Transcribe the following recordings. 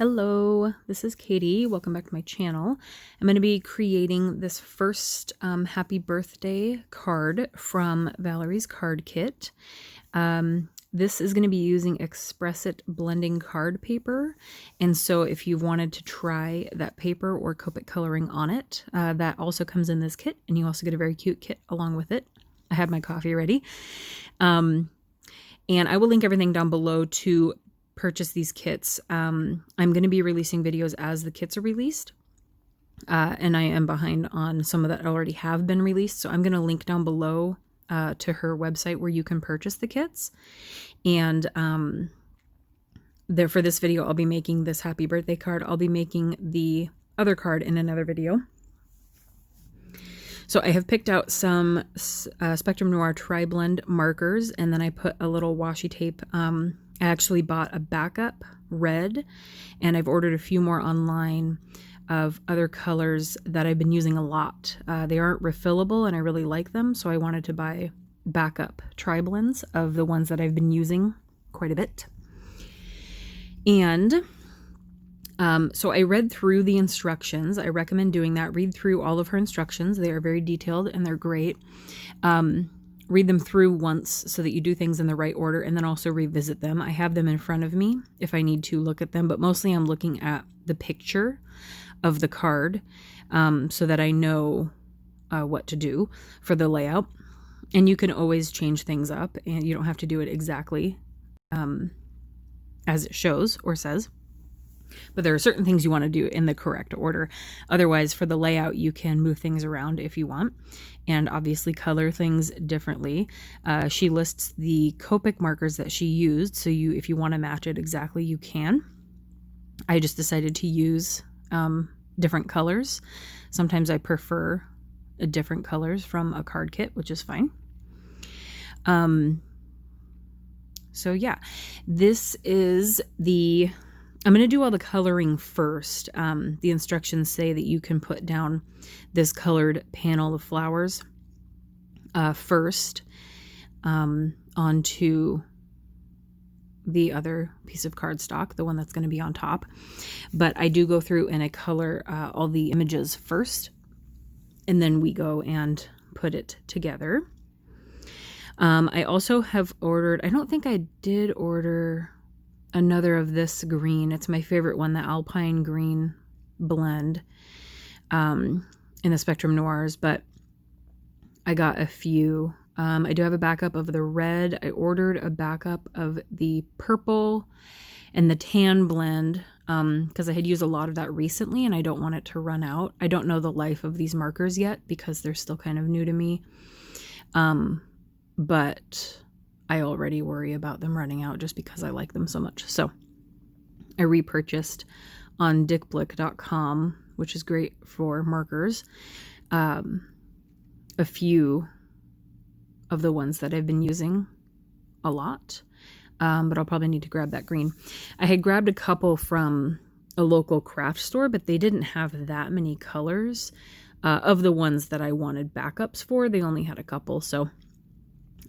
Hello, this is Katie. Welcome back to my channel. I'm going to be creating this first happy birthday card from Valerie's card kit. This is going to be using Express It blending card paper. And so if you wanted to try that paper or Copic coloring on it, that also comes in this kit. And you also get a very cute kit along with it. I have my coffee ready. And I will link everything down below to purchase these kits. I'm going to be releasing videos as the kits are released. And I am behind on some of that already have been released. So I'm going to link down below to her website where you can purchase the kits. And there for this video, I'll be making this happy birthday card. I'll be making the other card in another video. So I have picked out some Spectrum Noir Tri-Blend markers, and then I put a little washi tape. I actually bought a backup red, and I've ordered a few more online of other colors that I've been using a lot. They aren't refillable, and I really like them, so I wanted to buy backup tri-blends of the ones that I've been using quite a bit. And so I read through the instructions. I recommend doing that. Read through all of her instructions. They are very detailed, and they're great. Read them through once so that you do things in the right order, and then also revisit them. I have them in front of me if I need to look at them, but mostly I'm looking at the picture of the card so that I know what to do for the layout. And you can always change things up, and you don't have to do it exactly as it shows or says. But there are certain things you want to do in the correct order. Otherwise, for the layout, you can move things around if you want, and obviously color things differently. She lists the Copic markers that she used, so if you want to match it exactly, you can. I just decided to use different colors. Sometimes I prefer different colors from a card kit, which is fine. So yeah, this is I'm going to do all the coloring first. The instructions say that you can put down this colored panel of flowers first onto the other piece of cardstock, the one that's going to be on top. But I do go through and I color all the images first, and then we go and put it together. I also have ordered, I don't think I did order another of this green. It's my favorite one, the Alpine Green blend in the Spectrum Noirs, but I got a few. I do have a backup of the red. I ordered a backup of the purple and the tan blend because I had used a lot of that recently and I don't want it to run out. I don't know the life of these markers yet because they're still kind of new to me. But I already worry about them running out just because I like them so much. So I repurchased on dickblick.com, which is great for markers, a few of the ones that I've been using a lot, but I'll probably need to grab that green. I had grabbed a couple from a local craft store, but they didn't have that many colors of the ones that I wanted backups for. They only had a couple, so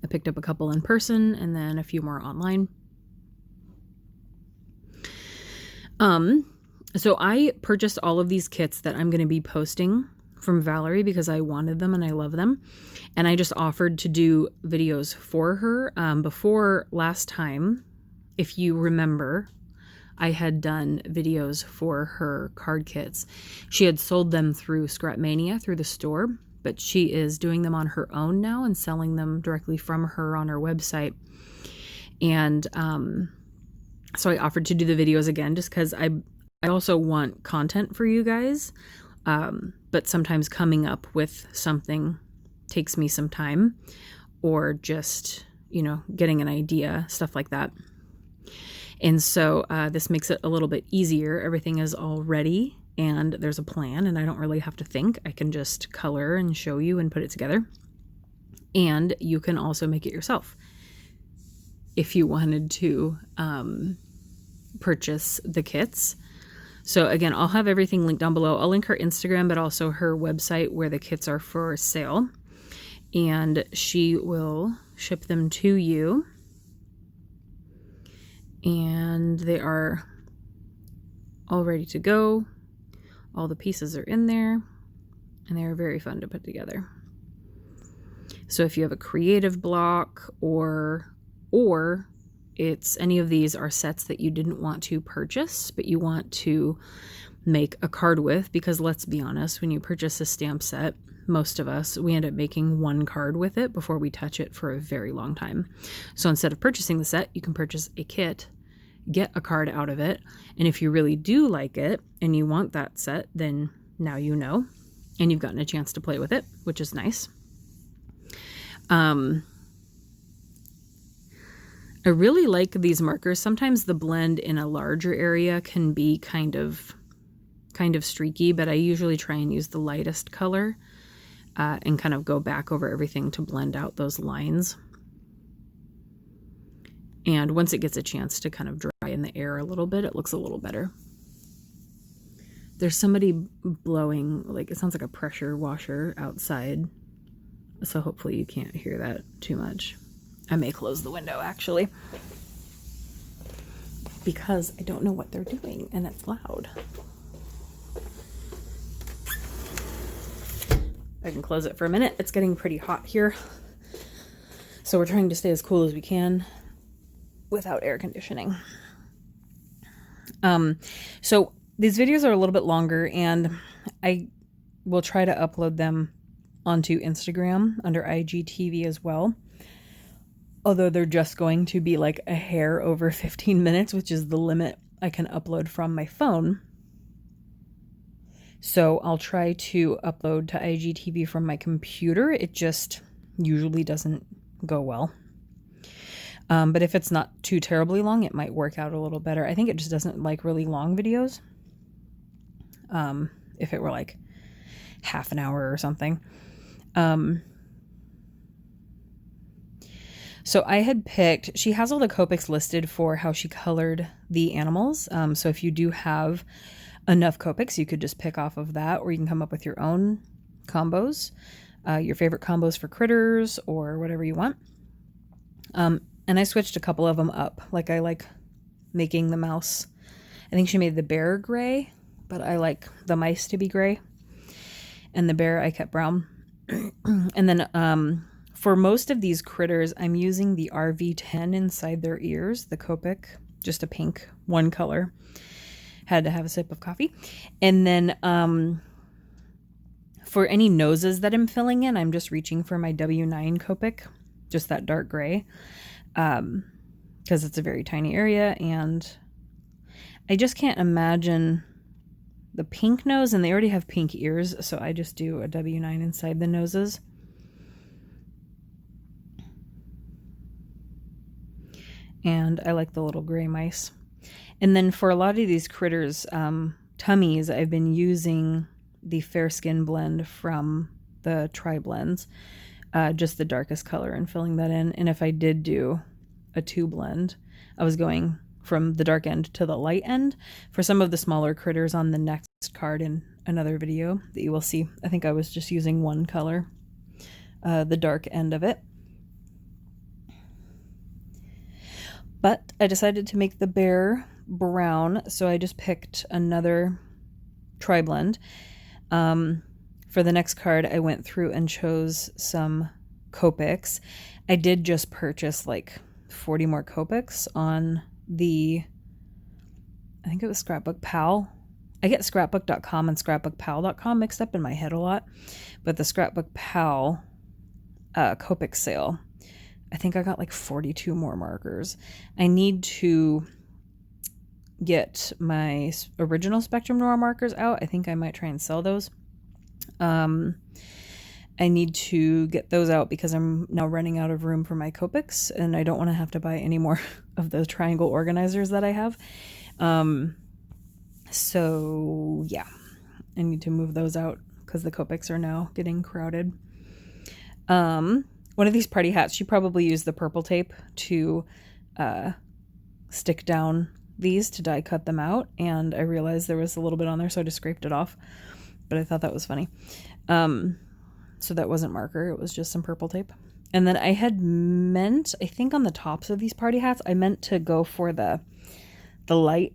I picked up a couple in person and then a few more online. So I purchased all of these kits that I'm going to be posting from Valerie because I wanted them and I love them. And I just offered to do videos for her. Before last time, if you remember, I had done videos for her card kits. She had sold them through Scrapmania, through the store, but she is doing them on her own now and selling them directly from her on her website. And so I offered to do the videos again just because I also want content for you guys. But sometimes coming up with something takes me some time, or just, getting an idea, stuff like that. And so this makes it a little bit easier. Everything is all ready and there's a plan, and I don't really have to think. I can just color and show you and put it together. And you can also make it yourself if you wanted to purchase the kits. So again, I'll have everything linked down below. I'll link her Instagram, but also her website where the kits are for sale. And she will ship them to you. And they are all ready to go. All the pieces are in there, and they're very fun to put together. So if you have a creative block, or it's any of these are sets that you didn't want to purchase, but you want to make a card with, because let's be honest, when you purchase a stamp set, most of us, we end up making one card with it before we touch it for a very long time. So instead of purchasing the set, you can purchase a kit, get a card out of it, and if you really do like it and you want that set, then now you know, and you've gotten a chance to play with it, which is nice. I really like these markers. Sometimes the blend in a larger area can be kind of streaky, but I usually try and use the lightest color and kind of go back over everything to blend out those lines. And once it gets a chance to kind of dry in the air a little bit, it looks a little better. There's somebody blowing, like it sounds like a pressure washer outside, so hopefully you can't hear that too much. I may close the window actually, because I don't know what they're doing and it's loud. I can close it for a minute. It's getting pretty hot here, so we're trying to stay as cool as we can without air conditioning. So these videos are a little bit longer, and I will try to upload them onto Instagram under IGTV as well. Although they're just going to be like a hair over 15 minutes, which is the limit I can upload from my phone. So I'll try to upload to IGTV from my computer. It just usually doesn't go well. But if it's not too terribly long, it might work out a little better. I think it just doesn't like really long videos. If it were like half an hour or something. So I had picked, she has all the Copics listed for how she colored the animals. So if you do have enough Copics, you could just pick off of that, or you can come up with your own combos, your favorite combos for critters or whatever you want. And I switched a couple of them up. Like I like making the mouse. I think she made the bear gray, but I like the mice to be gray. And the bear I kept brown. And then for most of these critters, I'm using the RV10 inside their ears, the Copic, just a pink, one color. Had to have a sip of coffee. And then for any noses that I'm filling in, I'm just reaching for my W9 Copic, just that dark gray, because it's a very tiny area, and I just can't imagine the pink nose, and they already have pink ears, so I just do a W9 inside the noses. And I like the little gray mice. And then for a lot of these critters' tummies, I've been using the Fair Skin blend from the Tri-Blends, just the darkest color, and filling that in. And if I did do a 2 blend, I was going from the dark end to the light end. For some of the smaller critters on the next card in another video that you will see, I think I was just using one color, the dark end of it. But I decided to make the bear brown, so I just picked another Tri-Blend. For the next card, I went through and chose some Copics. I did just purchase like 40 more Copics on the, I think it was Scrapbook Pal. I get scrapbook.com and scrapbookpal.com mixed up in my head a lot, but the Scrapbook Pal Copic sale, I think I got like 42 more markers. I need to get my original Spectrum Noir markers out. I think I might try and sell those. I need to get those out because I'm now running out of room for my Copics, and I don't want to have to buy any more of those triangle organizers that I have. So yeah, I need to move those out because the Copics are now getting crowded. One of these party hats, she probably used the purple tape to stick down these to die cut them out, and I realized there was a little bit on there, so I just scraped it off, but I thought that was funny. So that wasn't marker, it was just some purple tape. And then I had meant, I think on the tops of these party hats, I meant to go for the light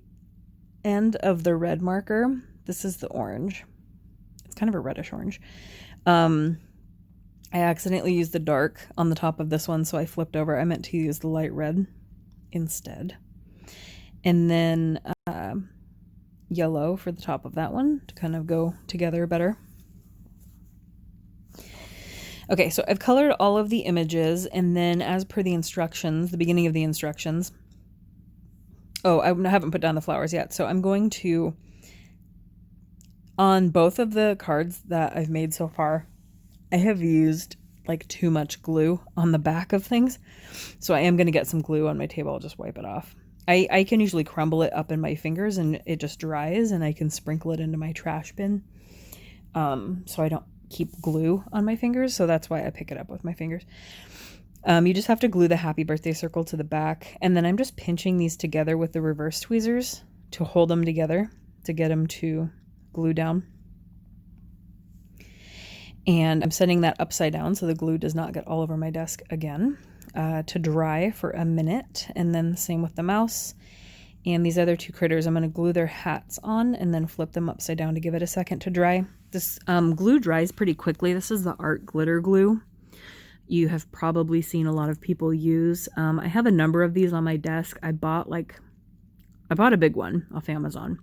end of the red marker. This is the orange. It's kind of a reddish orange. I accidentally used the dark on the top of this one, so I flipped over. I meant to use the light red instead. And then yellow for the top of that one to kind of go together better. Okay, so I've colored all of the images, and then as per the instructions, the beginning of the instructions, oh, I haven't put down the flowers yet, so I'm going to, on both of the cards that I've made so far, I have used like too much glue on the back of things, so I am going to get some glue on my table. I'll just wipe it off. I can usually crumble it up in my fingers and it just dries, and I can sprinkle it into my trash bin, so I don't keep glue on my fingers, so that's why I pick it up with my fingers. You just have to glue the happy birthday circle to the back, and then I'm just pinching these together with the reverse tweezers to hold them together to get them to glue down. And I'm setting that upside down so the glue does not get all over my desk again, to dry for a minute. And then same with the mouse and these other two critters. I'm going to glue their hats on and then flip them upside down to give it a second to dry. This glue dries pretty quickly. This is the Art Glitter Glue you have probably seen a lot of people use. I have a number of these on my desk. I bought a big one off Amazon.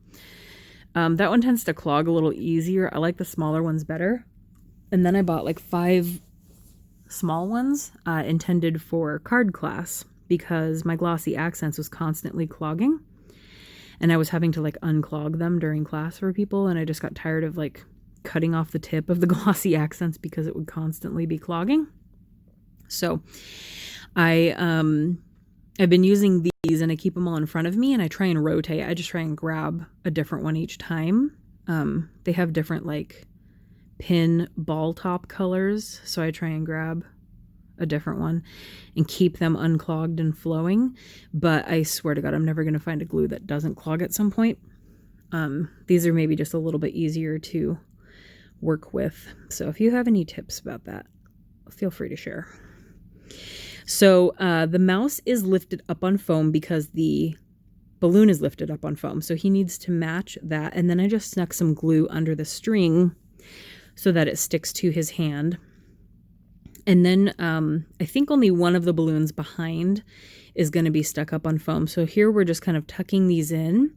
That one tends to clog a little easier. I like the smaller ones better. And then I bought like 5 small ones intended for card class because my glossy accents was constantly clogging. And I was having to like unclog them during class for people. And I just got tired of like cutting off the tip of the glossy accents because it would constantly be clogging. So I've been using these, and I keep them all in front of me, and I try and rotate. I just try and grab a different one each time. They have different like pin ball top colors, so I try and grab a different one and keep them unclogged and flowing. But I swear to God, I'm never going to find a glue that doesn't clog at some point. These are maybe just a little bit easier to work with. So if you have any tips about that, feel free to share. So the mouse is lifted up on foam because the balloon is lifted up on foam. So he needs to match that. And then I just snuck some glue under the string so that it sticks to his hand. And then I think only one of the balloons behind is going to be stuck up on foam. So here we're just kind of tucking these in.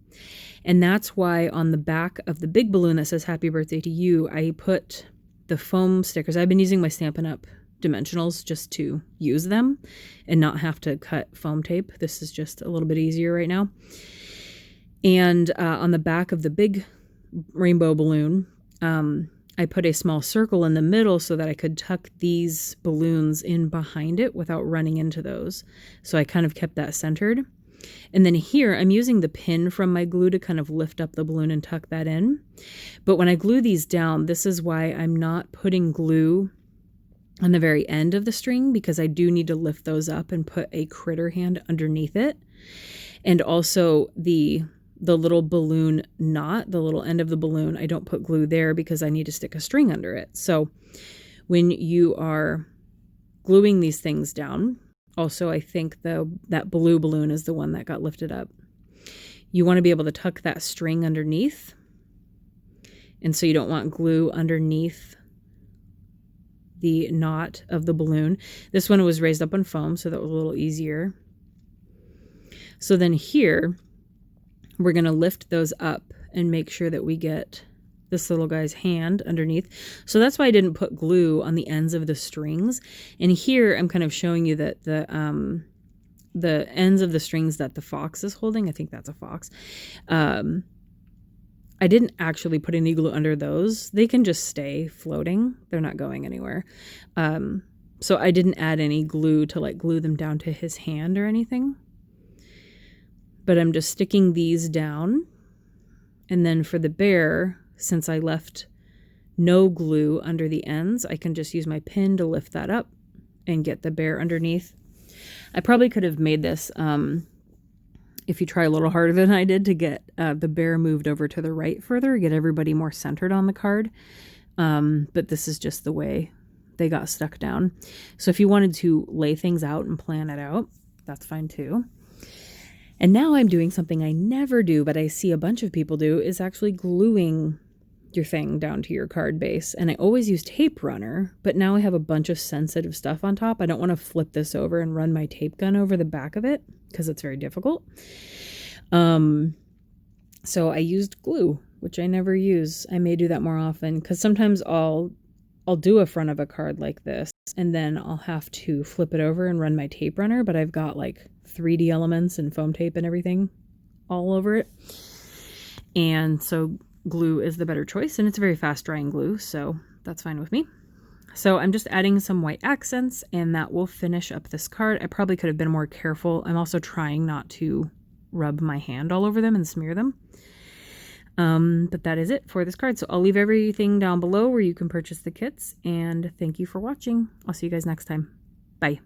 And that's why on the back of the big balloon that says Happy Birthday to You, I put the foam stickers. I've been using my Stampin' Up! Dimensionals just to use them and not have to cut foam tape. This is just a little bit easier right now. And on the back of the big rainbow balloon, I put a small circle in the middle so that I could tuck these balloons in behind it without running into those. So I kind of kept that centered. And then here I'm using the pin from my glue to kind of lift up the balloon and tuck that in. But when I glue these down, this is why I'm not putting glue on the very end of the string, because I do need to lift those up and put a critter hand underneath it. And also the little balloon knot, the little end of the balloon, I don't put glue there because I need to stick a string under it. So when you are gluing these things down, also I think that blue balloon is the one that got lifted up. You want to be able to tuck that string underneath. And so you don't want glue underneath the knot of the balloon. This one was raised up on foam, so that was a little easier. So then here, we're going to lift those up and make sure that we get this little guy's hand underneath. So that's why I didn't put glue on the ends of the strings. And here I'm kind of showing you that the ends of the strings that the fox is holding, I think that's a fox, I didn't actually put any glue under those. They can just stay floating. They're not going anywhere. So I didn't add any glue to like glue them down to his hand or anything. But I'm just sticking these down. And then for the bear, since I left no glue under the ends, I can just use my pin to lift that up and get the bear underneath. I probably could have made this, if you try a little harder than I did, to get the bear moved over to the right further, get everybody more centered on the card. But this is just the way they got stuck down. So if you wanted to lay things out and plan it out, that's fine too. And now I'm doing something I never do, but I see a bunch of people do, is actually gluing your thing down to your card base. And I always use tape runner, but now I have a bunch of sensitive stuff on top. I don't want to flip this over and run my tape gun over the back of it because it's very difficult. So I used glue, which I never use. I may do that more often because sometimes I'll do a front of a card like this and then I'll have to flip it over and run my tape runner, but I've got like 3D elements and foam tape and everything all over it. And so glue is the better choice, and it's a very fast drying glue, so that's fine with me. So I'm just adding some white accents and that will finish up this card. I probably could have been more careful. I'm also trying not to rub my hand all over them and smear them. But that is it for this card. So I'll leave everything down below where you can purchase the kits, and thank you for watching. I'll see you guys next time. Bye.